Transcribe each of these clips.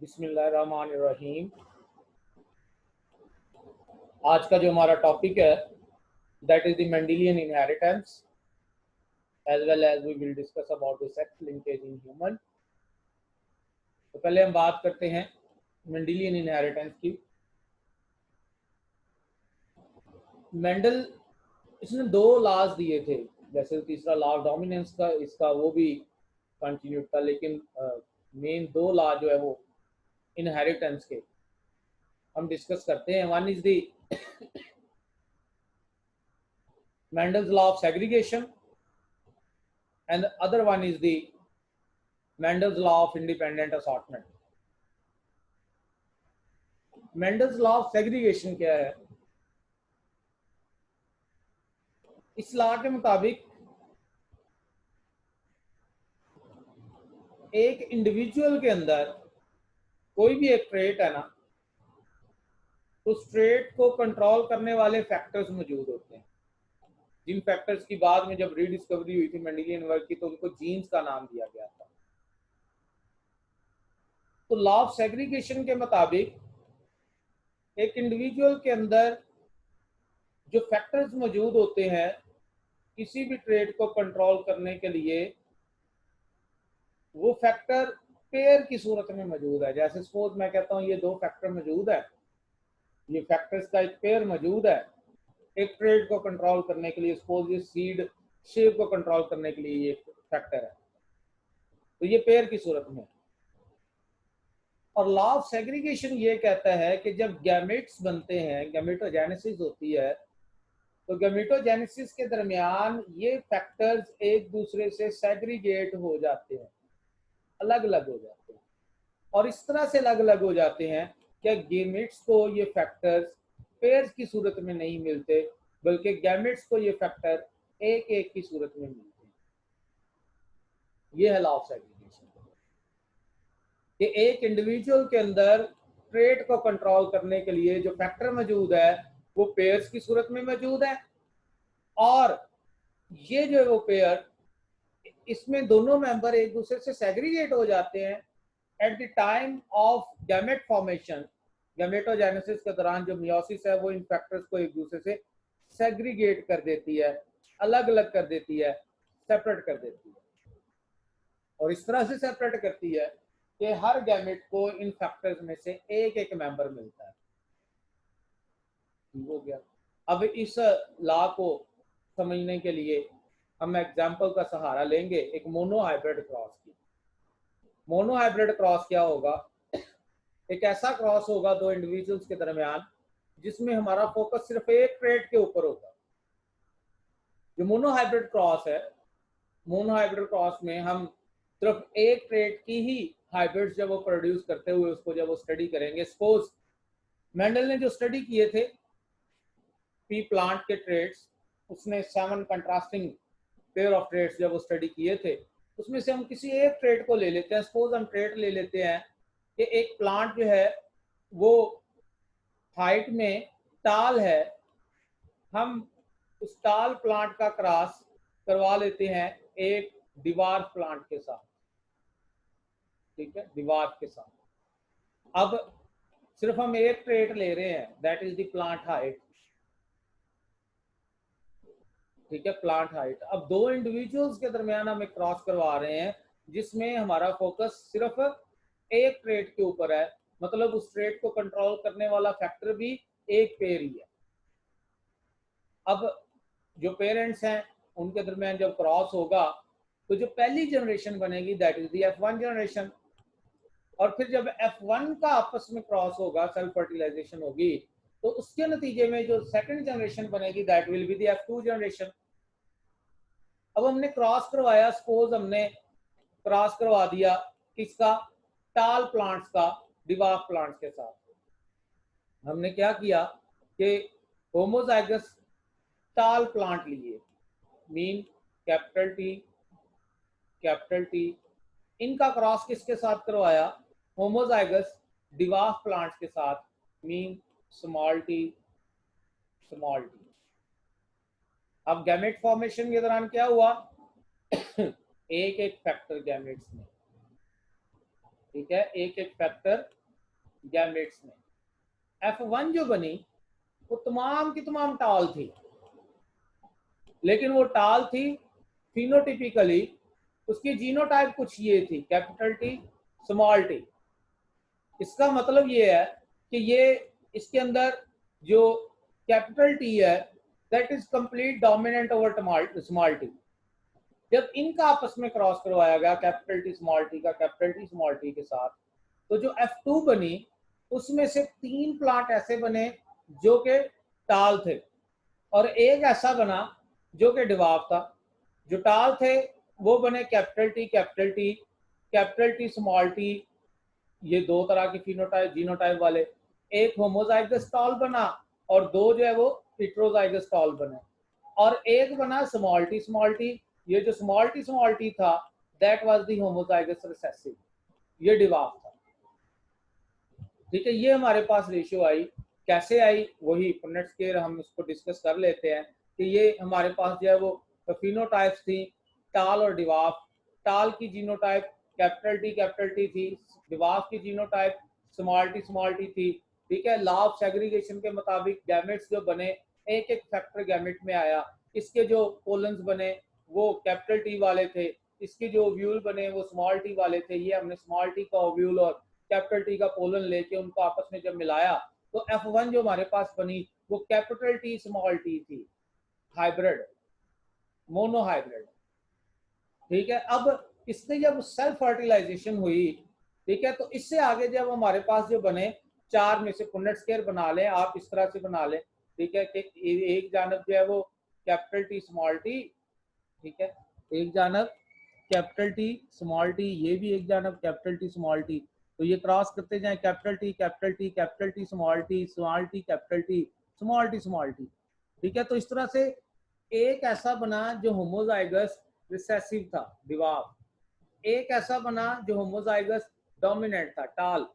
बिस्मिल्लाहिर्रहमानिर्रहीम। आज का जो हमारा टॉपिक है that is the Mendelian inheritance as well as we will discuss about the sex linkage in human. तो पहले हम बात करते हैं मेंडेलियन इनहेरिटेंस की। मेंडल इसने दो लॉज दिए थे, जैसे तीसरा लॉ ऑफ डोमिनेंस का इसका वो भी कंटिन्यूड था, लेकिन मेन दो लॉ जो है वो इनहेरिटेंस के हम डिस्कस करते हैं। One is the Mendel's law of segregation and the other one is the Mendel's law of independent assortment. Mendel's law of segregation क्या है? इस लॉ के मुताबिक एक इंडिविजुअल के अंदर कोई भी एक ट्रेट है ना, तो उस ट्रेट को कंट्रोल करने वाले फैक्टर्स मौजूद होते हैं, जिन फैक्टर्स की बाद में जब रीडिस्कवरी हुई थी मेंडेलियन वर्क की तो उनको जीन्स का नाम दिया गया था। तो लॉ ऑफ सेग्रीगेशन के मुताबिक एक इंडिविजुअल के अंदर जो फैक्टर्स मौजूद होते हैं किसी भी ट्रेड को कंट्रोल करने के लिए, वो फैक्टर पेयर की सूरत में मौजूद है। जैसे सपोज मैं कहता हूँ ये दो फैक्टर मौजूद है, ये फैक्टर्स का एक पेयर मौजूद है एक ट्रेड को कंट्रोल करने के लिए। सपोज ये सीड शेप को कंट्रोल करने के लिए ये फैक्टर है, तो ये पेयर की सूरत में। और लॉ ऑफ सेग्रीगेशन ये कहता है कि जब गैमेट्स बनते हैं, गैमेटोजेनेसिस होती है, तो गैमेटोजेनेसिस के दरमियान ये फैक्टर्स एक दूसरे से सेग्रीगेट हो जाते हैं, अलग अलग हो जाते हैं। और इस तरह से अलग अलग हो जाते हैं कि गैमेट्स को ये फैक्टर्स पेयर्स की सूरत में नहीं मिलते, बल्कि गैमेट्स को ये फैक्टर एक एक की सूरत में मिलते हैं। ये है लॉ ऑफ सेग्रीगेशन कि एक इंडिविजुअल के अंदर ट्रेट को कंट्रोल करने के लिए जो फैक्टर मौजूद है वो पेयर्स की सूरत में मौजूद है, और ये जो है वो पेयर, इसमें दोनों मेंबर एक दूसरे से सेग्रीगेट हो जाते हैं at the time of gamete formation. Gametogenesis के दौरान जो मियोसिस है वो इन फैक्टर्स को एक दूसरे से सेग्रीगेट कर देती है, अलग अलग कर देती है, सेपरेट कर देती है। और इस तरह से सेपरेट करती है कि हर गैमेट को इन फैक्टर्स में से एक एक मेंबर मिलता है। ठीक हो गया। अब इस लॉ को समझने के लिए हम एग्जांपल का सहारा लेंगे एक मोनोहाइब्रिड क्रॉस की। मोनोहाइब्रिड क्रॉस क्या होगा? एक ऐसा क्रॉस होगा दो इंडिविजुअल्स के दरमियान जिसमें हमारा फोकस सिर्फ एक ट्रेट के ऊपर होगा। जो मोनोहाइब्रिड क्रॉस है, मोनोहाइब्रिड क्रॉस में हम सिर्फ एक ट्रेट की ही हाइब्रिड्स जब वो प्रोड्यूस करते हुए उसको जब वो स्टडी करेंगे। सपोज मेंडल ने जो स्टडी किए थे पी प्लांट के ट्रेट्स, उसने 7 कंट्रास्टिंग पेयर ऑफ ट्रेट्स जब वो स्टडी किए थे, उसमें से हम किसी एक ट्रेट को ले लेते हैं। सपोज हम ट्रेट ले लेते हैं कि एक प्लांट जो है वो हाइट में टाल है, हम उस टाल प्लांट का क्रॉस करवा लेते हैं एक दीवार प्लांट के साथ। ठीक है, दीवार के साथ। अब सिर्फ हम एक ट्रेट ले रहे हैं, that is the plant height. ठीक है, प्लांट हाइट। अब दो इंडिविजुअल्स के दरमियान हम एक क्रॉस करवा रहे हैं जिसमें हमारा फोकस सिर्फ एक ट्रेट के ऊपर है, मतलब उस ट्रेट को कंट्रोल करने वाला फैक्टर भी एक पेयर ही है। अब जो पेरेंट्स हैं उनके दरमियान जब क्रॉस होगा तो जो पहली जनरेशन बनेगी that is the F1 generation, और फिर जब F1 का आपस में क्रॉस होगा, सेल्फ फर्टिलाइजेशन होगी, तो उसके नतीजे में जो सेकंड जनरेशन बनेगी that will be the F2 generation. अब हमने क्रॉस करवाया, सपोज हमने क्रॉस करवा दिया किसका? टाल प्लांट्स का डिवार्फ प्लांट्स के साथ। हमने क्या किया कि होमोजाइगस टाल प्लांट लिए, मीन कैपिटल टी, इनका क्रॉस किसके साथ करवाया? होमोजाइगस डिवार्फ प्लांट्स के साथ, मीन स्मॉल टी। अब गैमेट फॉर्मेशन के दौरान क्या हुआ? एक एक फैक्टर गैमेट्स में, ठीक है, एक एक फैक्टर गैमेट्स में। F1 जो बनी वो तमाम की तमाम टाल थी, लेकिन वो टाल थी फिनोटिपिकली, उसकी जीनोटाइप कुछ ये थी, कैपिटल टी स्मॉल टी। इसका मतलब ये है कि ये इसके अंदर जो कैपिटल टी है that is complete dominant over small T. जब इनका आपस में क्रॉस करवाया गया कैपिटल टी स्मॉल टी का कैपिटल टी स्मॉल टी के साथ, तो जो F2 बनी उसमें से 3 प्लांट ऐसे बने जो कि टाल थे, और एक ऐसा बना जो कि डिवाफ था। जो टाल थे वो बने कैपिटल टी स्मॉल टी, ये दो तरह के फिनोटाइप जीनोटाइप वाले। एक होमोजाइगस टॉल बना और दो जो है वो हेटेरोजाइगस टॉल बने, और एक बना स्मॉल टी। ये जो स्मॉल टी था that was the homozygous recessive, ये डिवाफ था। ठीक है, ये हमारे पास रेशियो आई। कैसे आई वही पुनेट स्केयर हम इसको डिस्कस कर लेते हैं कि ये हमारे पास जो है वो फिनोटाइप्स थी, टाल और डिवाफ। टाल की जीनोटाइप कैपिटल टी थी, डिवाफ की जीनोटाइप स्मॉल टी थी। ठीक है, लॉ ऑफ सेग्रीगेशन के मुताबिक गैमेट्स जो बने एक एक फैक्टर गैमेट में आया। इसके जो पोलन्स बने वो कैपिटल टी वाले थे, इसके जो ओव्यूल बने वो स्मॉल टी वाले थे। ये हमने स्मॉल टी का ओव्यूल और कैपिटल टी का पोलन लेके उनको आपस में जब मिलाया तो F1 जो हमारे पास बनी वो कैपिटल टी स्मॉल टी थी, हाइब्रिड, मोनो हाइब्रिड। ठीक है, अब इससे जब सेल्फ फर्टिलाइजेशन हुई, ठीक है, तो इससे आगे जब हमारे पास जो बने चार में से पुनेट स्केयर बना लें आप, इस तरह से बना लें। ठीक है, कि एक जानब जो है वो कैपिटल टी स्मॉल टी, ठीक है, एक जानब कैपिटल टी स्मॉल टी, ये भी एक जानब कैपिटल टी स्मॉल टी। तो ये क्रॉस करते जाएं, capital T capital T capital T small T small T capital T small T small T. ठीक है, तो इस तरह से एक ऐसा बना जो होमोजाइगस रिसेसिव था, डिवाफ। एक ऐसा बना जो होमोजाइगस डोमिनेंट था, टाल।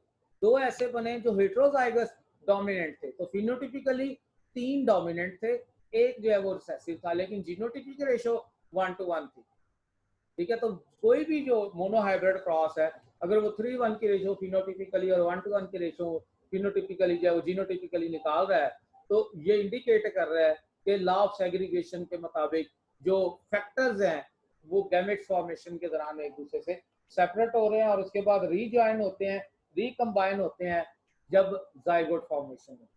दो ऐसे बने जो हेटेरोजाइगस डोमिनेंट थे। तो फिनोटिपिकली 3 डोमिनेंट थे, एक जो है वो रिसेसिव था, लेकिन जीनोटिपिक रेशो 1:1 थी। ठीक है, तो कोई भी जो मोनोहाइब्रिड क्रॉस है अगर वो 3:1 की रेशो फिनोटिपिकली और 1:1 की रेशो फिनोटिपिकली जो है वो जीनोटिपिकली निकाल रहा है, तो ये इंडिकेट कर रहा है कि लॉ ऑफ सेग्रीगेशन के मुताबिक जो फैक्टर्स हैं वो गैमेट फॉर्मेशन के दौरान एक दूसरे से सेपरेट हो रहे हैं और उसके बाद रीजॉइन होते हैं, रिकम्बाइन होते हैं जब जाइगोट फॉर्मेशन में।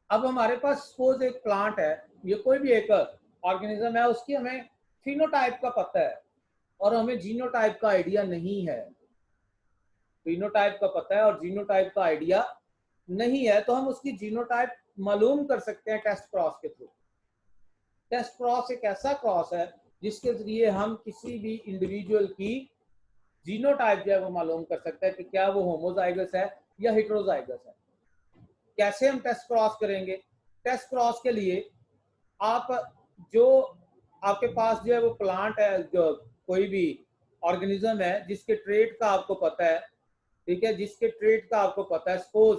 अब हमारे पास सपोज एक प्लांट है, ये कोई भी एक ऑर्गेनिज्म है, उसकी हमें फिनोटाइप का पता है और हमें जीनोटाइप का आइडिया नहीं है। फिनोटाइप का पता है और जीनोटाइप का आइडिया नहीं है, तो हम उसकी जीनोटाइप मालूम कर सकते हैं टेस्ट क्रॉस के थ्रू। टेस्ट क्रॉस एक ऐसा क्रॉस है जिसके जरिए हम किसी भी इंडिविजुअल की जीनोटाइप जो है वो मालूम कर सकते हैं कि क्या वो होमोजाइगस है या हेटेरोजाइगस है। कैसे हम टेस्ट क्रॉस करेंगे? टेस्ट क्रॉस के लिए आप जो आपके पास जो है वो प्लांट है, जो कोई भी ऑर्गेनिज्म है जिसके ट्रेट का आपको पता है, ठीक है, जिसके ट्रेट का आपको पता है। सपोज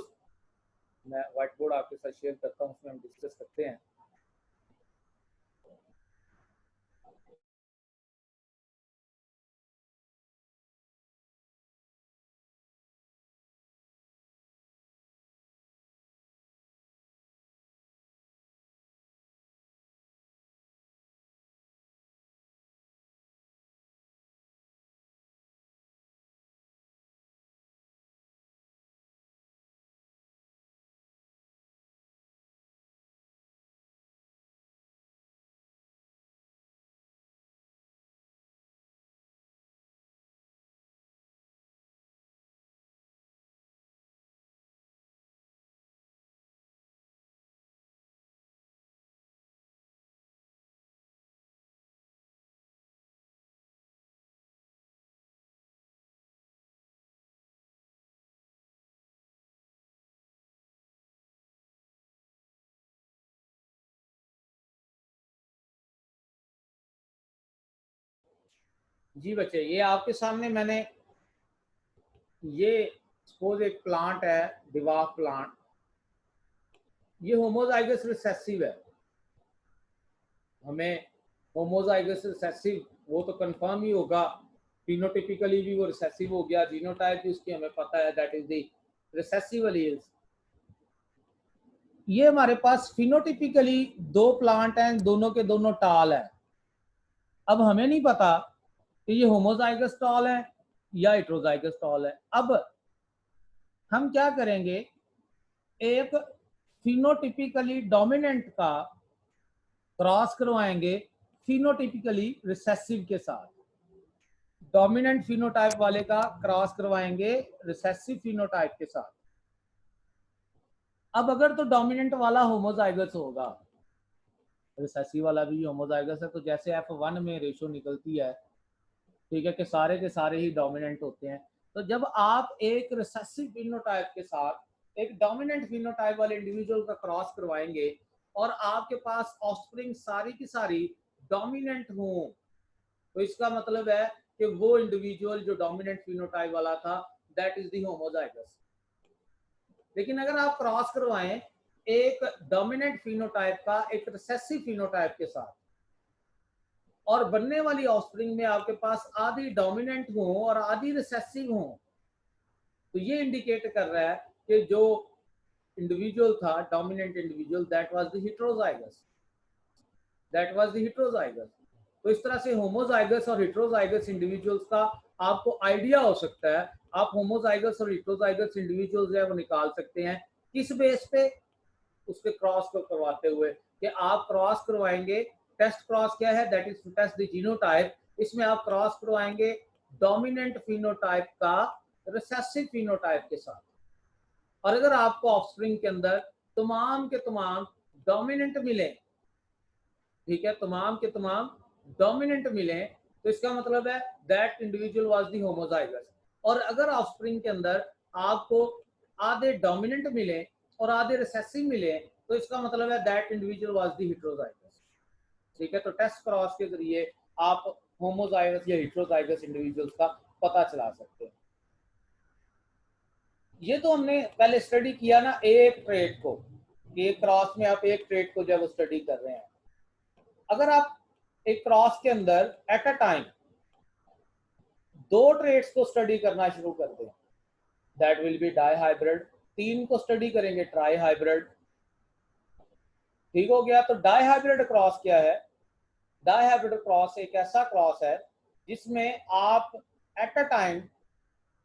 मैं व्हाइट बोर्ड आपके साथ शेयर करता हूँ, उसमें हम डिस्कस करते हैं। जी बच्चे, ये आपके सामने मैंने ये सपोज एक प्लांट है, डिवाफ प्लांट, ये होमोजाइगस रिसेसिव है। हमें होमोजाइगस रिसेसिव वो तो कंफर्म ही होगा फिनोटिपिकली भी वो रिसेसिव हो गया, जीनोटाइप भी उसकी हमें पता है, that is the recessive alleles. ये हमारे पास फिनोटिपिकली दो प्लांट हैं, दोनों के दोनों टाल है। अब हमें नहीं पता कि ये होमोजाइगस टाल है या हेटेरोजाइगस टाल है। अब हम क्या करेंगे, एक फिनोटिपिकली डोमिनेंट का क्रॉस करवाएंगे फिनोटिपिकली रिसेसिव के साथ। डोमिनेंट फिनोटाइप वाले का क्रॉस करवाएंगे रिसेसिव फिनोटाइप के साथ। अब अगर तो डोमिनेंट वाला होमोजाइगस होगा, रिसेसिव वाला भी होमोजाइगस है, तो जैसे F1 में रेशो निकलती है, ठीक है, कि सारे के सारे ही डोमिनेंट होते हैं। तो जब आप एक रिसेसिव फिनोटाइप के साथ एक डोमिनेंट फिनोटाइप वाले इंडिविजुअल का क्रॉस करवाएंगे और आपके पास ऑफस्प्रिंग सारी की सारी डोमिनेंट हो, तो इसका मतलब है कि वो इंडिविजुअल जो डोमिनेंट फिनोटाइप वाला था, दैट इज द होमोजाइगस। लेकिन अगर आप क्रॉस करवाएं एक डोमिनेंट फिनोटाइप का एक रिसेसिव फिनोटाइप के साथ और बनने वाली ऑफस्प्रिंग में आपके पास आधी डोमिनेंट हो और आधी रिसेसिव हो, तो ये इंडिकेट कर रहा है कि जो इंडिविजुअल था dominant individual, that was the heterozygous, that was the heterozygous. तो इस तरह से होमोजाइगस और हेटेरोजाइगस इंडिविजुअल्स का आपको आइडिया हो सकता है। आप होमोजाइगस और हेटेरोजाइगस इंडिविजुअल्स है वो निकाल सकते हैं किस बेस पे, उसके क्रॉस को करवाते हुए, कि आप क्रॉस करवाएंगे, टेस्ट क्रॉस क्या है, that is to test the genotype. इसमें आप क्रॉस करवाएंगे डोमिनेंट फिनोटाइप का रिसेसिव फिनोटाइप के साथ। और अगर आपको ऑफस्प्रिंग के अंदर तमाम के तमाम डोमिनेंट मिले, ठीक है, तमाम के तमाम डोमिनेंट मिले, तो इसका मतलब है that individual was the homozygous. और अगर ऑफस्प्रिंग के अंदर आपको आधे डोमिनेंट मिले और आधे रिसेसिव मिले, तो इसका मतलब है that individual was the heterozygous. ठीक है, तो टेस्ट क्रॉस के जरिए आप होमोजाइगस या हेटेरोजाइगस इंडिविजुअल्स का पता चला सकते हैं। ये तो हमने पहले स्टडी किया ना एक ट्रेट को, एक क्रॉस में आप एक ट्रेट को जब स्टडी कर रहे हैं। अगर आप एक क्रॉस के अंदर एट अ टाइम दो ट्रेट्स को स्टडी करना शुरू कर दें, that will be dihybrid. तीन को स्टडी करेंगे ट्राई हाइब्रिड। ठीक हो गया। तो डाई हाइब्रिड क्रॉस क्या है? डाई हाइब्रिड क्रॉस एक ऐसा क्रॉस है जिसमें आप एट अ टाइम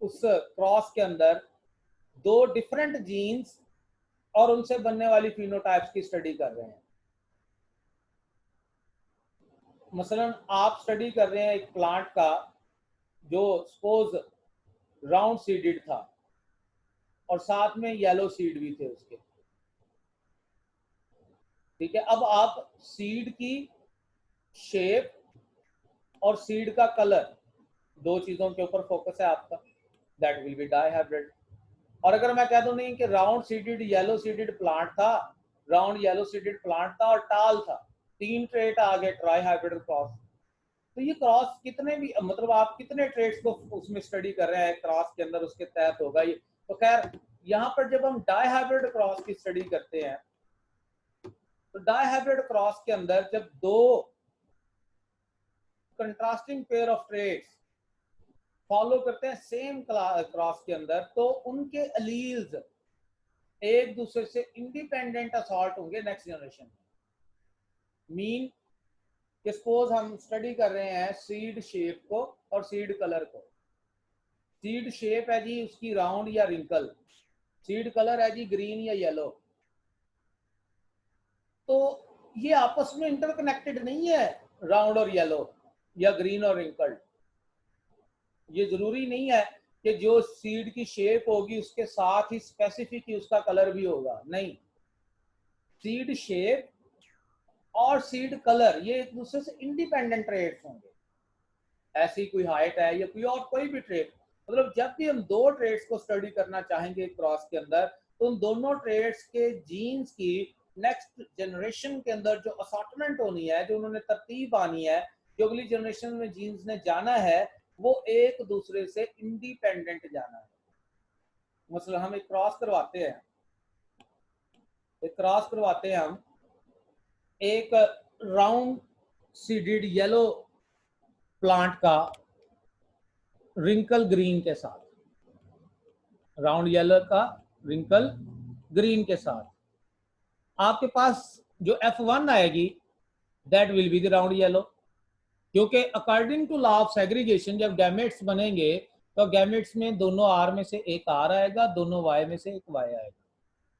उस क्रॉस के अंदर दो डिफरेंट जीन्स और उनसे बनने वाली फिनोटाइप्स की स्टडी कर रहे हैं। मसलन आप स्टडी कर रहे हैं एक प्लांट का जो सपोज राउंड सीडेड था और साथ में येलो सीड भी थे उसके, ठीक है। अब आप सीड की शेप और सीड का कलर, दो चीजों के ऊपर फोकस है आपका, that will be dihybrid. और अगर मैं कह दूं नहीं कि round seeded yellow seeded plant था, राउंड येलो सीडेड प्लांट था और टाल था, तीन ट्रेट आ गए, ट्राई हाइब्रिड क्रॉस। तो ये क्रॉस कितने भी, मतलब आप कितने ट्रेड्स को उसमें स्टडी कर रहे हैं क्रॉस के अंदर, उसके तहत होगा ये। तो खैर यहाँ पर जब हम डाई हाइब्रिड क्रॉस की स्टडी करते हैं, तो डाई हाइब्रिड क्रॉस के अंदर जब दो contrasting pair of traits follow करते हैं सेम क्रॉस के अंदर, तो उनके एलील्स एक दूसरे से इंडिपेंडेंट असॉल्ट होंगे नेक्स्ट जनरेशन में। मीन कि सपोज हम स्टडी कर रहे हैं सीड शेप को और सीड कलर को। सीड शेप है जी उसकी राउंड या रिंकल, सीड कलर है जी ग्रीन या येलो। तो ये आपस में इंटरकनेक्टेड नहीं है, राउंड और येलो या ग्रीन और रिंकल्ड। ये जरूरी नहीं है कि जो सीड की शेप होगी उसके साथ ही स्पेसिफिक ही उसका कलर भी होगा, नहीं। सीड शेप और सीड कलर ये एक दूसरे से इंडिपेंडेंट ट्रेड्स होंगे। ऐसी कोई हाइट है या कोई और कोई भी ट्रेड, मतलब जब भी हम दो ट्रेड्स को स्टडी करना चाहेंगे क्रॉस के अंदर, तो उन दोनों ट्रेड्स के जीन्स की नेक्स्ट जनरेशन के अंदर जो असॉर्टमेंट होनी है, जो उन्होंने तरतीब आनी है, जो अगली जनरेशन में जीन्स ने जाना है, वो एक दूसरे से इंडिपेंडेंट जाना है। मतलब हम एक क्रॉस करवाते हैं, हम एक राउंड सीडेड येलो प्लांट का रिंकल ग्रीन के साथ, राउंड येलो का रिंकल ग्रीन के साथ। आपके पास जो F1 आएगी that will be the round yellow, क्योंकि according to law of segregation जब गैमेट्स बनेंगे तो गैमेट्स में दोनों आर में से एक आर आएगा, दोनों वाई में से एक वाई आएगा,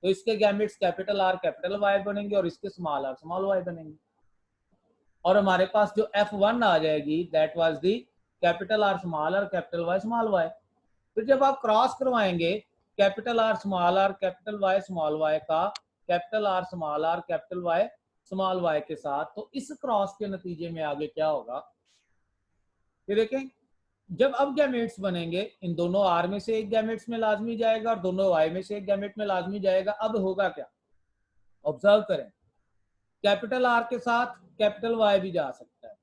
तो इसके gametes capital R capital Y बनेंगे और इसके स्मॉल आर स्मॉल वाई बनेंगे। और हमारे पास जो F1 आ जाएगी that was the capital R capital Y small Y. फिर जब आप क्रॉस करवाएंगे capital R capital Y small Y का capital R capital Y small Y के साथ, तो इस क्रॉस के नतीजे में आगे क्या होगा, ये देखें। जब अब गैमेट्स बनेंगे इन दोनों आर में से एक गैमेट्स में लाजमी जाएगा और दोनों वाई में से एक गैमेट में लाजमी जाएगा। अब होगा क्या, ऑब्जर्व करें, कैपिटल आर के साथ कैपिटल वाई भी जा सकता है,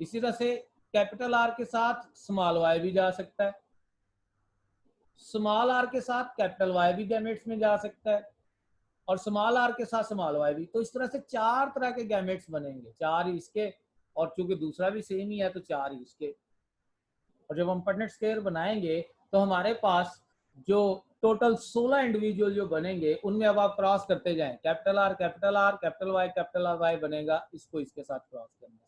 इसी तरह से कैपिटल आर के साथ स्मॉल वाई भी जा सकता है, स्मॉल आर के साथ कैपिटल वाई भी गैमेट्स में जा सकता है, और स्मॉल आर के साथ स्मॉल वाई भी। तो इस तरह से चार तरह के गैमेट्स बनेंगे, चार इसके और चूंकि दूसरा भी सेम ही है तो चार इसके। और जब हम पटनेट स्क्वायर बनाएंगे तो हमारे पास जो टोटल 16 इंडिविजुअल जो बनेंगे उनमें अब आप क्रॉस करते जाएं, कैपिटल आर कैपिटल वाई बनेगा, इसको इसके साथ क्रॉस करना,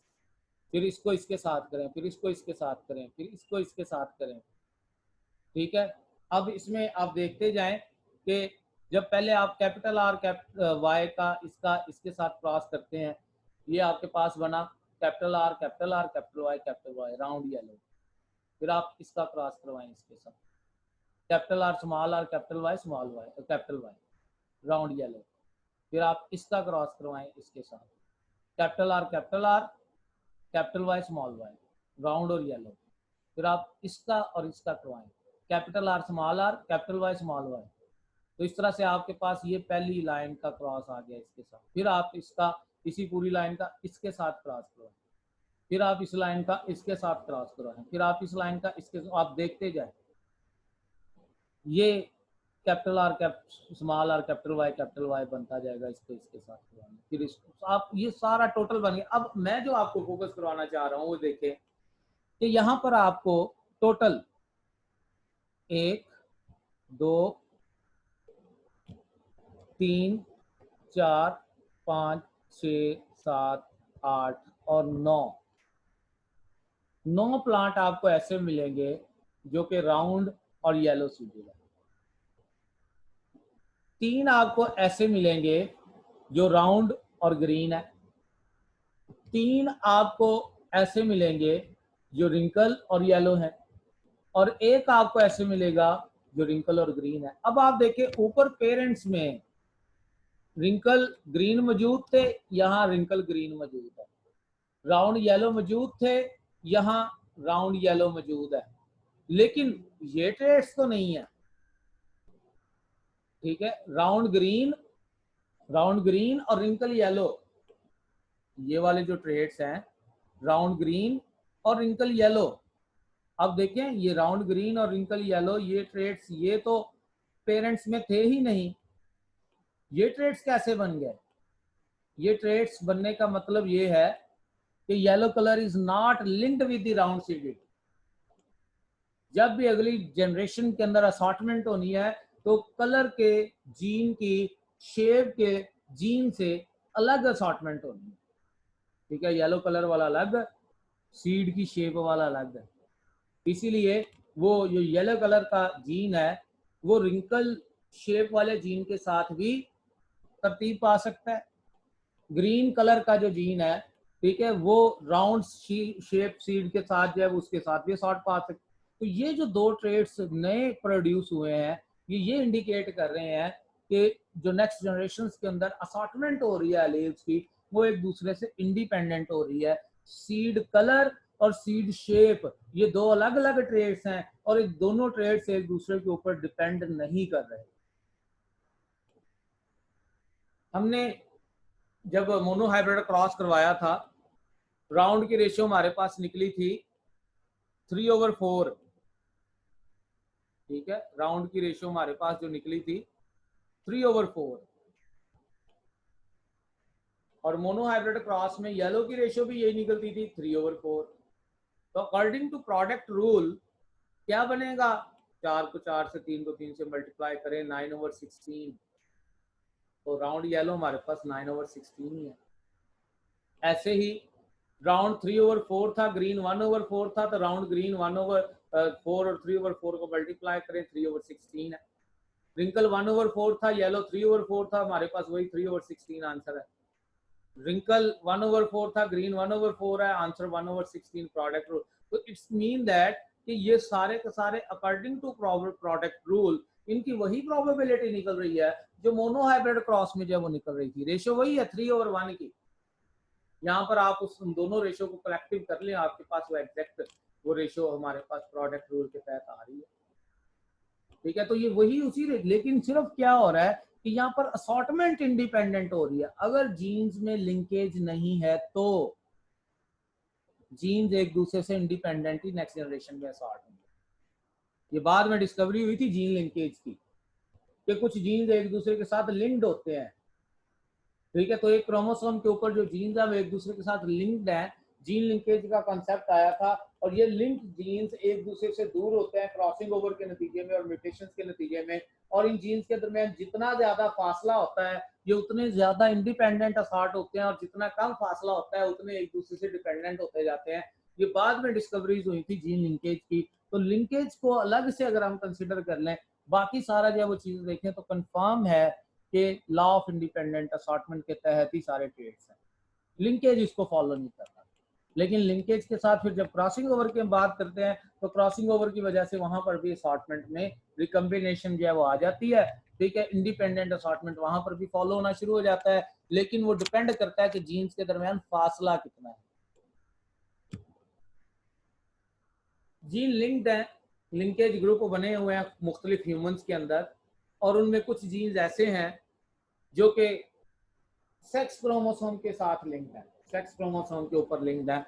फिर इसको इसके साथ करें, फिर इसको इसके साथ करें, फिर इसको इसके साथ करें, ठीक है। अब इसमें आप देखते जाएं कि जब पहले आप कैपिटल आर वाई का इसके साथ क्रॉस करते हैं, ये आपके पास बना capital R capital Y round yellow. फिर आप इसका क्रॉस करवाएं इसके साथ, capital R capital Y small y capital Y round yellow. फिर आप इसका क्रॉस करवाएं इसके साथ, capital R capital Y small y round और येलो। फिर आप इसका और इसका करवाएं, capital R capital Y small y. तो इस तरह से आपके पास ये पहली लाइन का क्रॉस आ गया इसके साथ। फिर आप इसका इसी पूरी लाइन का इसके साथ क्रॉस करवाएं, फिर आप इस लाइन का इसके साथ क्रॉस करवाएं, फिर आप इस लाइन का इसके, आप देखते जाए ये capital R small r capital Y बनता जाएगा इसको इसके साथ करवाना। फिर इसको आप ये सारा टोटल बन गया। अब मैं जो आपको फोकस करवाना चाह रहा हूँ वो देखें कि यहाँ पर आपको टोटल 1 2 3 4 5 6 7 8 और 9 प्लांट आपको ऐसे मिलेंगे जो कि राउंड और येलो सीडड है। 3 आपको ऐसे मिलेंगे जो राउंड और ग्रीन है। 3 आपको ऐसे मिलेंगे जो रिंकल और येलो है, और एक आपको ऐसे मिलेगा जो रिंकल और ग्रीन है। अब आप देखिए ऊपर पेरेंट्स में रिंकल ग्रीन मौजूद थे, यहाँ रिंकल ग्रीन मौजूद है, राउंड येलो मौजूद थे, यहाँ राउंड येलो मौजूद है, लेकिन ये ट्रेड्स तो नहीं है, ठीक है। राउंड ग्रीन और रिंकल येलो, ये वाले जो ट्रेड्स हैं राउंड ग्रीन और रिंकल येलो। अब देखें ये राउंड ग्रीन और रिंकल येलो ये ट्रेड्स ये तो पेरेंट्स में थे ही नहीं, ये ट्रेड्स कैसे बन गए? ये ट्रेड्स बनने का मतलब ये है कि yellow colour is not linked with the round seeded. जब भी अगली जनरेशन के अंदर असॉर्टमेंट होनी है तो कलर के जीन की शेप के जीन से अलग असॉर्टमेंट होनी है, ठीक है। येलो कलर वाला अलग, सीड की शेप वाला अलग है, इसीलिए वो जो येलो कलर का जीन है वो रिंकल शेप वाले जीन के साथ भी तरतीब पा सकता है। ग्रीन कलर का जो जीन है, ठीक है, वो राउंड शेप सीड के साथ जो है उसके साथ भी असॉर्ट पा सकता है। तो ये जो दो ट्रेड्स नए प्रोड्यूस हुए हैं ये इंडिकेट कर रहे हैं कि जो नेक्स्ट जनरेशन के अंदर असॉर्टमेंट हो रही है एलील्स की वो एक दूसरे से इंडिपेंडेंट हो रही है। सीड कलर और सीड शेप ये दो अलग अलग ट्रेड्स हैं और ये दोनों ट्रेड्स एक दूसरे के ऊपर डिपेंड नहीं कर रहे। हमने जब मोनोहाइब्रिड क्रॉस करवाया था राउंड की रेशियो हमारे पास निकली थी 3/4, ठीक है। राउंड की रेशियो हमारे पास जो निकली थी 3/4, और मोनोहाइब्रिड क्रॉस में येलो की रेशियो भी यही निकलती थी 3/4। तो अकॉर्डिंग टू प्रोडक्ट रूल क्या बनेगा, 4 को 4 से, 3 को 3 से मल्टीप्लाई करें 9/16, तो राउंड येलो हमारे पास 9/16 ही है। ऐसे ही राउंड 3/4 था, ग्रीन 1/4 था, तो राउंड ग्रीन 1/4 और 3/4 को मल्टीप्लाई करें 3/16 है। रिंकल 1/4 था, येलो 3/4 था, हमारे पास वही 3/16 आंसर है। रिंकल 1/4 था, ग्रीन 1/4 है, आंसर 1/16 प्रोडक्ट रूल। तो इट्स मीन दैट कि ये सारे के सारे अकॉर्डिंग टू प्रोडक्ट रूल इनकी वही प्रोबेबिलिटी निकल रही है जो मोनोहाइब्रिड क्रॉस में जब वो निकल रही थी। रेशियो वही है 3/1 की। यहाँ पर आप उस दोनों रेशियो को कलेक्टिव कर लें, आपके पास वो एग्जैक्ट वो रेशियो हमारे पास प्रोडक्ट रूल के तहत आ रही है। ठीक है, तो ये वही उसी लेकिन सिर्फ क्या हो रहा है कि यहाँ पर असॉर्टमेंट इंडिपेंडेंट हो रही है। अगर जीन्स में लिंकेज नहीं है तो जीन्स एक दूसरे से इंडिपेंडेंट ही नेक्स्ट जनरेशन में असॉर्ट होंगे। ये बाद में डिस्कवरी हुई थी जीन लिंकेज की, कि कुछ जीन्स एक दूसरे के साथ लिंक्ड होते हैं। ठीक है, तो एक क्रोमोसोम के ऊपर जो जीन्स है वो एक दूसरे के साथ लिंक्ड है। जीन लिंकेज का कॉन्सेप्ट आया था और ये लिंक्ड जीन्स एक दूसरे से दूर होते हैं क्रॉसिंग ओवर के नतीजे में और म्यूटेशंस के नतीजे में, और इन जीन्स के दरमियान जितना ज्यादा फासला होता है ये उतने ज्यादा इंडिपेंडेंट असॉर्ट होते हैं, और जितना कम फासला होता है उतने एक दूसरे से डिपेंडेंट होते जाते हैं। ये बाद में डिस्कवरीज हुई थी जीन लिंकेज की। तो लिंकेज को अलग से अगर हम कंसिडर कर लें, बाकी सारा जो वो चीजें देखें तो कंफर्म है कि लॉ ऑफ इंडिपेंडेंट असॉर्टमेंट के तहत ही सारे ट्रेड्स हैं। लिंकेज इसको फॉलो नहीं करता। लेकिन लिंकेज के साथ फिर जब क्रॉसिंग ओवर की बात करते हैं तो क्रॉसिंग ओवर की वजह से वहां पर भी असॉर्टमेंट में रिकम्बिनेशन जो है वो आ जाती है। ठीक है, इंडिपेंडेंट असॉर्टमेंट वहां पर भी फॉलो होना शुरू हो जाता है, लेकिन वो डिपेंड करता है कि जीन्स के दरमियान फासला कितना है। जीन लिंक्ड है, लिंकेज ग्रुप बने हुए हैं मुख्तलिफ ह्यूमंस के अंदर, और उनमें कुछ जीन्स ऐसे हैं जो कि सेक्स क्रोमोसोम के साथ लिंक्ड है, सेक्स क्रोमोसोम के ऊपर लिंक्ड है।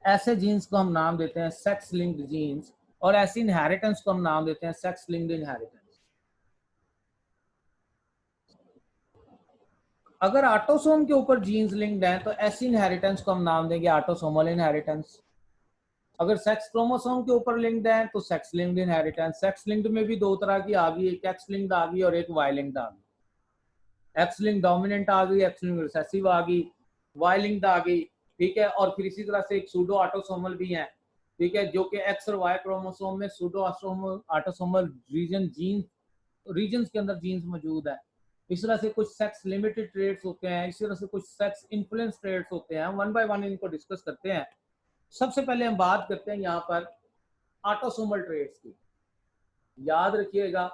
ऐसे जीन्स को हम नाम देते हैं सेक्स लिंक्ड जीन्स, और ऐसी इनहेरिटेंस को हम नाम देते हैं सेक्स लिंक्ड इनहेरिटेंस। अगर ऑटोसोम के ऊपर जीन्स लिंक्ड हैं तो ऐसी इनहेरिटेंस को हम नाम देंगे ऑटोसोमल इनहेरिटेंस। अगर सेक्स क्रोमोसोम के ऊपर लिंक्ड है तो sex linked inheritance. Sex linked में भी दो तरह की आ गई, एक एक्स लिंक्ड आ गई और एक वाई लिंक्ड आ गई। एक्स लिंक्ड डोमिनेंट आ गई, एक्स लिंक्ड रिसेसिव आ गई, वाई लिंक्ड आ गई। ठीक है, और फिर इसी तरह से एक सूडो ऑटोसोमल भी है। ठीक है, जो कि एक्स और वाई क्रोमोसोम में सूडो ऑटोसोमल रीजन्स के अंदर जीन्स मौजूद है। इस तरह से कुछ सेक्स लिमिटेड ट्रेड्स होते हैं, इस तरह से कुछ सेक्स इन्फ्लुएंस ट्रेड्स होते हैं। हम वन बाय वन इनको डिस्कस करते हैं। सबसे पहले हम बात करते हैं यहाँ पर ऑटोसोमल ट्रेड्स की। याद रखिएगा,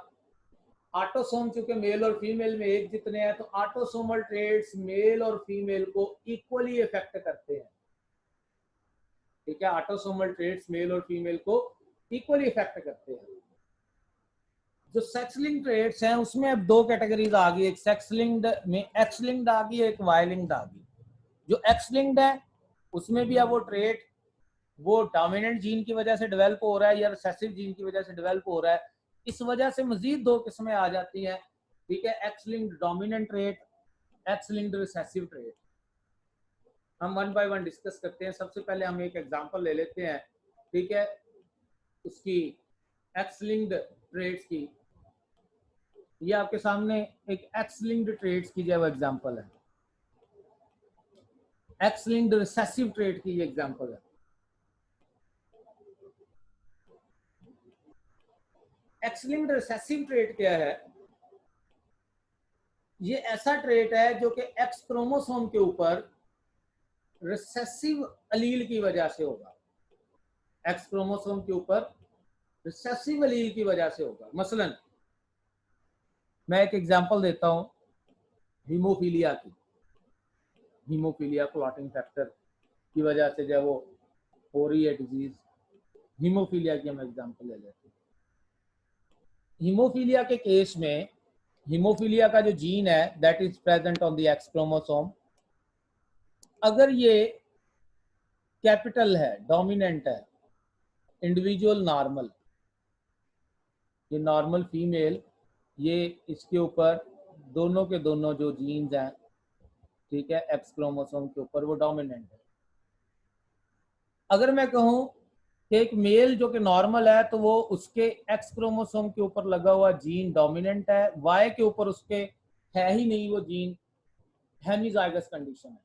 ऑटोसोम चूंकि मेल और फीमेल में एक जितने हैं तो ऑटोसोमल ट्रेड्स मेल और फीमेल को इक्वली इफेक्ट करते हैं। ठीक है, ऑटोसोमल ट्रेड्स मेल और फीमेल को इक्वली इफेक्ट करते हैं। जो सेक्स लिंक्ड ट्रेड्स हैं उसमें अब दो कैटेगरीज आ गई, एक सेक्स लिंक्ड में एक्स लिंक्ड आ गई, एक वाई लिंक्ड आ गई। जो एक्स लिंक्ड है उसमें भी अब वो ट्रेड वो डोमिनेंट जीन की वजह से डेवलप हो रहा है या रिसेसिव जीन की वजह से डेवलप हो रहा है। इस वजह से मजीद दो किस्में आ जाती हैं। ठीक है, x linked dominant trait, X linked recessive trait. हम वन बाय वन डिस्कस करते हैं। सबसे पहले हम एक एग्जांपल ले लेते हैं। ठीक है, उसकी एक्स लिंक्ड ट्रेट्स की। ये आपके सामने एक एक्स लिंक्ड ट्रेट्स की जो एग्जांपल है, एक्स लिंक्ड रिसेसिव ट्रेट की ये एग्जांपल है। एक्स लिंक्ड रिसेसिव ट्रेट क्या है? ये ऐसा ट्रेट है जो कि एक्स क्रोमोसोम के ऊपर रिसेसिव अलील की वजह से होगा। एक्स क्रोमोसोम के ऊपर रिसेसिव अलील की वजह से होगा। मसलन मैं एक एग्जांपल देता हूं हीमोफीलिया की। हीमोफीलिया क्लॉटिंग फैक्टर की वजह से जब वो हो रही है डिजीज, हीमोफीलिया की हम एग्जांपल ले लेते हैं। हीमोफीलिया के केस में हीमोफीलिया का जो जीन है that is present on the x chromosome, अगर ये कैपिटल है, डोमिनेंट है, इंडिविजुअल नॉर्मल, ये नॉर्मल फीमेल, ये इसके ऊपर दोनों के दोनों जो जीन्स हैं, ठीक है, एक्स क्रोमोसोम के ऊपर वो डोमिनेंट है। अगर मैं कहूं कि एक मेल जो कि नॉर्मल है तो वो उसके एक्स क्रोमोसोम के ऊपर लगा हुआ जीन डोमिनेंट है, वाई के ऊपर उसके है ही नहीं वो जीन, हेमिजाइगस कंडीशन है।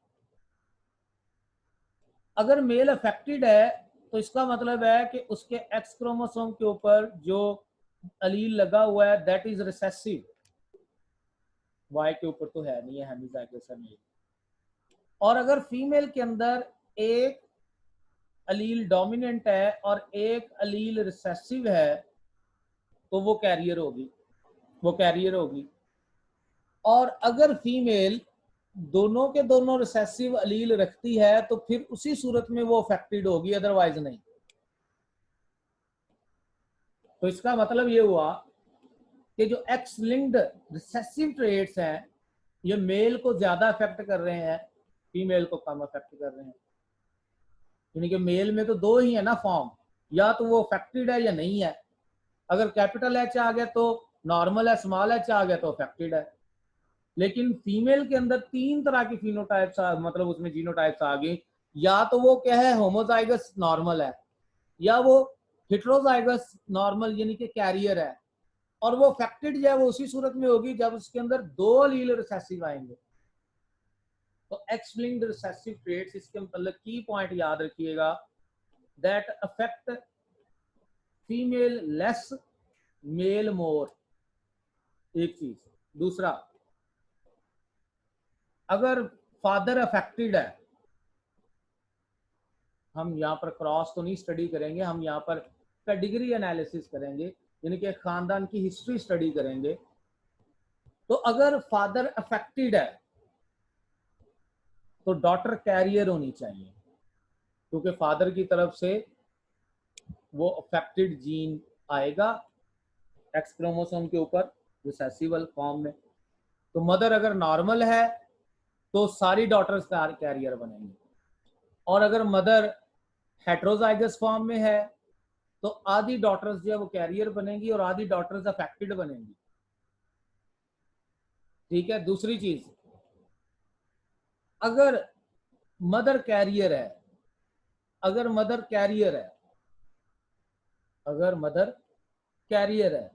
अगर मेल अफेक्टेड है तो इसका मतलब है कि उसके एक्स क्रोमोसोम के ऊपर जो अलील लगा हुआ है दैट इज रिसेसिव, वाई के ऊपर तो है नहीं है, हेमिजाइगस है मेल। और अगर फीमेल के अंदर एक अलील डोमिनेंट है और एक अलील रिसेसिव है तो वो कैरियर होगी। और अगर फीमेल दोनों के दोनों रिसेसिव अलील रखती है तो फिर उसी सूरत में वो अफेक्टेड होगी, अदरवाइज नहीं। तो इसका मतलब ये हुआ कि जो एक्स लिंक्ड रिसेसिव ट्रेट्स हैं ये मेल को ज्यादा अफेक्ट कर रहे हैं, फीमेल को कम अफेक्ट कर रहे हैं। यानी कि मेल में तो दो ही है ना फॉर्म, या तो वो अफेक्टेड है या नहीं है। अगर कैपिटल एच आ गया तो नॉर्मल है, स्मॉल एच आ गया तो अफेक्टेड है। लेकिन फीमेल के अंदर तीन तरह की फिनोटाइप्स मतलब उसमें जीनोटाइप्स आ गई, या तो वो क्या है होमोजाइगस नॉर्मल है, या वो हेटेरोजाइगस नॉर्मल यानी कि कैरियर है। और वो अफेक्टेड जो है वो उसी सूरत में होगी जब उसके अंदर दो अलील रिसेसिव आएंगे। तो एक्स लिंक्ड रिसेसिव ट्रेट्स, इसके मतलब की पॉइंट याद रखिएगा, that affect female less male more, एक चीज। दूसरा, अगर फादर अफेक्टेड है, हम यहाँ पर क्रॉस तो नहीं स्टडी करेंगे, हम यहाँ पर पेडिग्री एनालिसिस करेंगे, यानी कि खानदान की हिस्ट्री स्टडी करेंगे। तो अगर फादर अफेक्टेड है तो डॉटर कैरियर होनी चाहिए, क्योंकि फादर की तरफ से वो अफेक्टेड जीन आएगा एक्स क्रोमोसोम के ऊपर रिसेसिवल फॉर्म में। तो मदर अगर नॉर्मल है तो सारी डॉटर्स कैरियर बनेंगी, और अगर मदर हेटेरोजाइगस फॉर्म में है तो आधी डॉटर्स जो है वो कैरियर बनेंगी और आधी डॉटर्स अफेक्टेड बनेंगी। ठीक है। दूसरी चीज, अगर मदर कैरियर है, अगर मदर कैरियर है, अगर मदर कैरियर है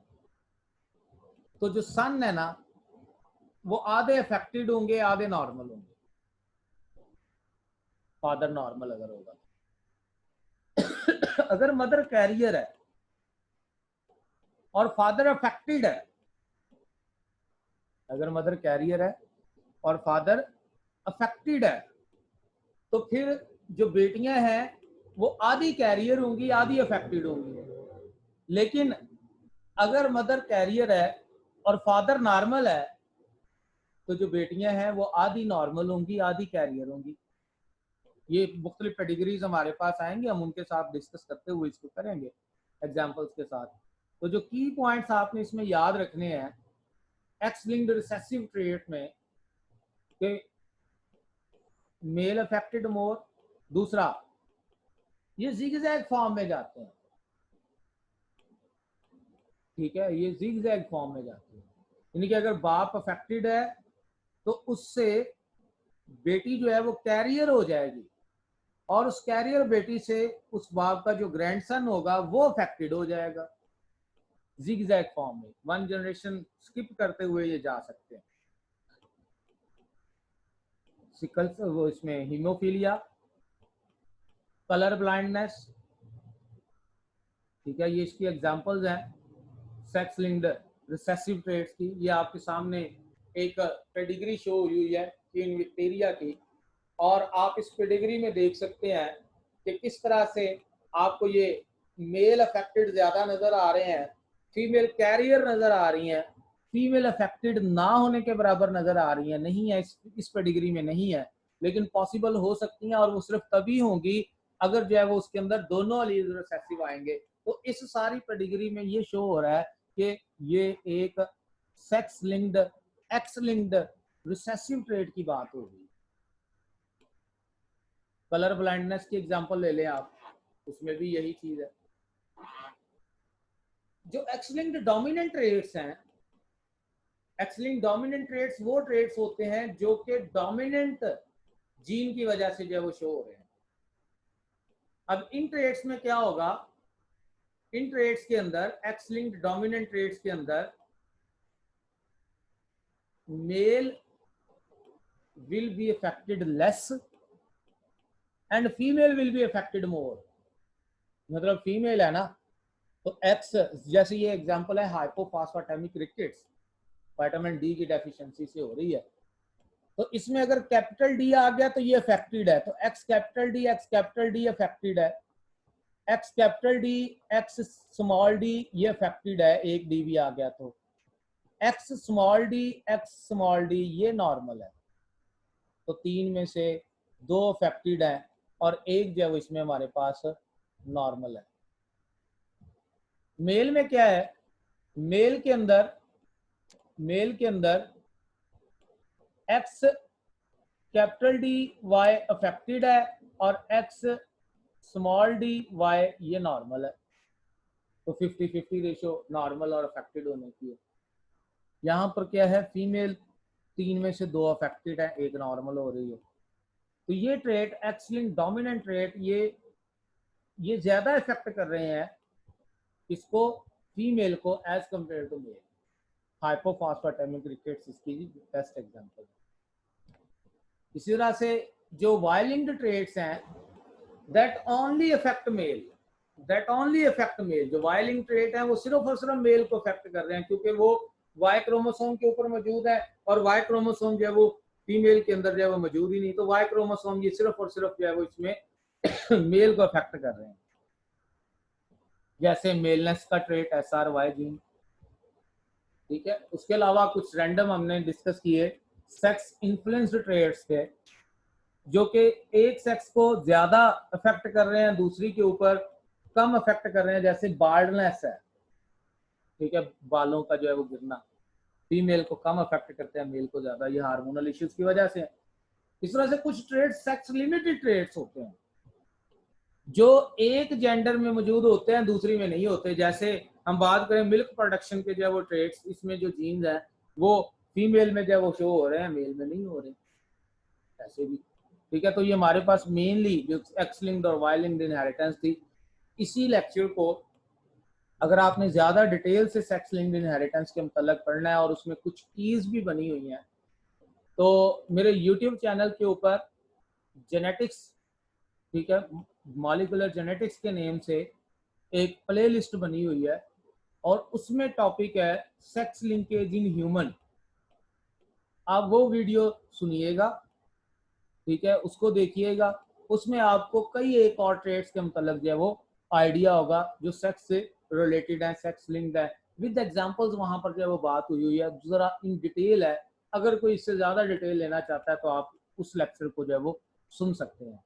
तो जो सन है ना वो आधे अफेक्टेड होंगे आधे नॉर्मल होंगे, फादर नॉर्मल अगर होगा। अगर मदर कैरियर है और फादर अफेक्टेड है, अगर मदर कैरियर है और फादर अफेक्टेड है तो फिर जो बेटियां हैं वो आधी कैरियर होंगी आधी अफेक्टेड होंगी। लेकिन अगर मदर कैरियर है और फादर नॉर्मल है तो जो बेटियां हैं वो आधी नॉर्मल होंगी आधी कैरियर होंगी। ये मुख्तलिफ पेडिग्रीज हमारे पास आएंगे, हम उनके साथ डिस्कस करते हुए इसको करेंगे एग्जाम्पल्स के साथ। तो जो की पॉइंट्स आपने इसमें याद रखने हैं एक्स लिंक्ड रिसेसिव ट्रेट में, कि मेल अफेक्टेड मोर, दूसरा ये जिगजैग फॉर्म में जाते हैं। ठीक है, ये जिगजैग फॉर्म में जाते हैं, यानी कि अगर बाप अफेक्टेड है तो उससे बेटी जो है वो कैरियर हो जाएगी, और उस कैरियर बेटी से उस बाप का जो ग्रैंडसन होगा वो अफेक्टेड हो जाएगा जिगजैग फॉर्म में। वन जनरेशन स्किप करते हुए ये जा सकते हैं। सिकल्स वो इसमें हीमोफीलिया, कलर ब्लाइंडनेस, ठीक है, ये इसकी एग्जांपल्स हैं सेक्स लिंक्ड रिसेसिव ट्रेट्स की। ये आपके सामने एक पेडिग्री शो हुई है क्वीन विक्टोरिया की, और आप इस पेडिग्री में देख सकते हैं कि किस तरह से आपको ये मेल अफेक्टेड ज्यादा नजर आ रहे हैं, फीमेल कैरियर नजर आ रही हैं, फीमेल अफेक्टेड ना होने के बराबर नजर आ रही हैं। नहीं है, इस पेडिग्री में नहीं है, लेकिन पॉसिबल हो सकती हैं, और वो सिर्फ तभी होंगी अगर जो है वो उसके अंदर दोनों अलील रिसेसिव आएंगे। तो इस सारी पेडिग्री में ये शो हो रहा है कि ये एक sex linked x linked recessive trait की बात होगी। कलर ब्लाइंडनेस की एग्जांपल ले लें आप, उसमें भी यही चीज है। जो एक्स लिंक्ड डोमिनेंट ट्रेट्स हैं, एक्स लिंक्ड डोमिनेंट ट्रेट्स वो ट्रेट्स होते हैं जो कि डोमिनेंट जीन की वजह से जो है वो शो हो रहे हैं। अब इन ट्रेड्स में क्या होगा, इन ट्रेड्स के अंदर एक्स लिंक्ड डोमिनेंट ट्रेड्स के अंदर mail will be affected less and female will be affected more। मतलब फीमेल है ना, तो एक्स, जैसे ये एग्जांपल है हाइपोफॉस्फेटेमिक रिकेट्स, विटामिन डी की डेफिशिएंसी से हो रही है, तो इसमें अगर कैपिटल डी आ गया तो ये अफेक्टेड है, तो एक्स कैपिटल डी अफेक्टेड है, x capital D x small D ये अफेक्टेड है, एक डी भी आ गया तो एक्स स्मॉल डी ये नॉर्मल है। तो 3 में से 2 अफेक्टेड है और एक जो है इसमें हमारे पास नॉर्मल है। मेल में क्या है, मेल के अंदर X capital D Y affected है और एक्स स्मॉल डी वाई ये नॉर्मल है। तो 50-50 रेशियो नॉर्मल और अफेक्टेड होने की है। यहाँ पर क्या है, फीमेल 3 में से 2 अफेक्टेड है, एक नॉर्मल हो रही है। तो ये trait X linked dominant trait ये ज्यादा इफेक्ट कर रहे हैं इसको, फीमेल को, as compare to male. Hypophosphatemic rickets इसकी बेस्ट एग्जांपल है। इसी तरह से जो वाई लिंक्ड ट्रेट्स हैं दैट ओनली अफेक्ट मेल, जो वाई लिंक्ड ट्रेट है वो सिर्फ और सिर्फ मेल को अफेक्ट कर रहे हैं, क्योंकि वो वाई क्रोमोसोम के ऊपर मौजूद है और वाई क्रोमोसोम जो है वो फीमेल के अंदर जो है वो मौजूद ही नहीं, तो वाई क्रोमोसोम ये सिर्फ और सिर्फ जो है वो इसमें मेल को अफेक्ट कर रहे हैं। जैसे मेलनेस का ट्रेट SRY जीन, ठीक है। उसके अलावा कुछ रैंडम हमने डिस्कस किए सेक्स इन्फ्लुएंस्ड ट्रेट्स थे, जो कि एक सेक्स को ज्यादा अफेक्ट कर रहे हैं, दूसरी के ऊपर कम अफेक्ट कर रहे हैं। जैसे बाल्डनेस है, ठीक है, बालों का जो है वो गिरना, फीमेल को कम अफेक्ट करते हैं, मेल को ज्यादा, ये हार्मोनल इश्यूज की वजह से। इस तरह से कुछ ट्रेड्स सेक्स लिमिटेड ट्रेड्स होते हैं जो एक जेंडर में मौजूद होते हैं, दूसरी में नहीं होते। जैसे हम बात करें मिल्क प्रोडक्शन के जो है वो ट्रेड्स, इसमें जो जीन्स है वो फीमेल में जो है वो शो हो रहे हैं, मेल में नहीं हो रहे, ऐसे भी, ठीक है। तो ये हमारे पास मेनली जो एक्स लिंक्ड और वाई लिंक्ड इनहेरिटेंस थी। इसी लेक्चर को अगर आपने ज्यादा डिटेल से सेक्स लिंक्ड इनहेरिटेंस के मतलब पढ़ना है और उसमें कुछ कीज भी बनी हुई हैं, तो मेरे YouTube चैनल के ऊपर जेनेटिक्स, ठीक है, मॉलिक्यूलर जेनेटिक्स के नेम से एक प्ले लिस्ट बनी हुई है और उसमें टॉपिक है सेक्स लिंकेज इन ह्यूमन। आप वो वीडियो सुनिएगा, ठीक है, उसको देखिएगा, उसमें आपको कई एक और ट्रेड्स के मतलब जो है वो आइडिया होगा जो सेक्स से रिलेटेड है, सेक्स लिंक्ड है, विद एग्जांपल्स वहां पर जो है वो बात हुई है, जरा इन डिटेल है। अगर कोई इससे ज्यादा डिटेल लेना चाहता है तो आप उस लेक्चर को जो है वो सुन सकते हैं।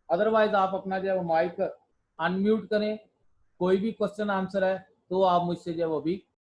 अदरवाइज आप अपना जो है वो माइक अनम्यूट करें, कोई भी क्वेश्चन आंसर है तो आप मुझसे जो है वो भी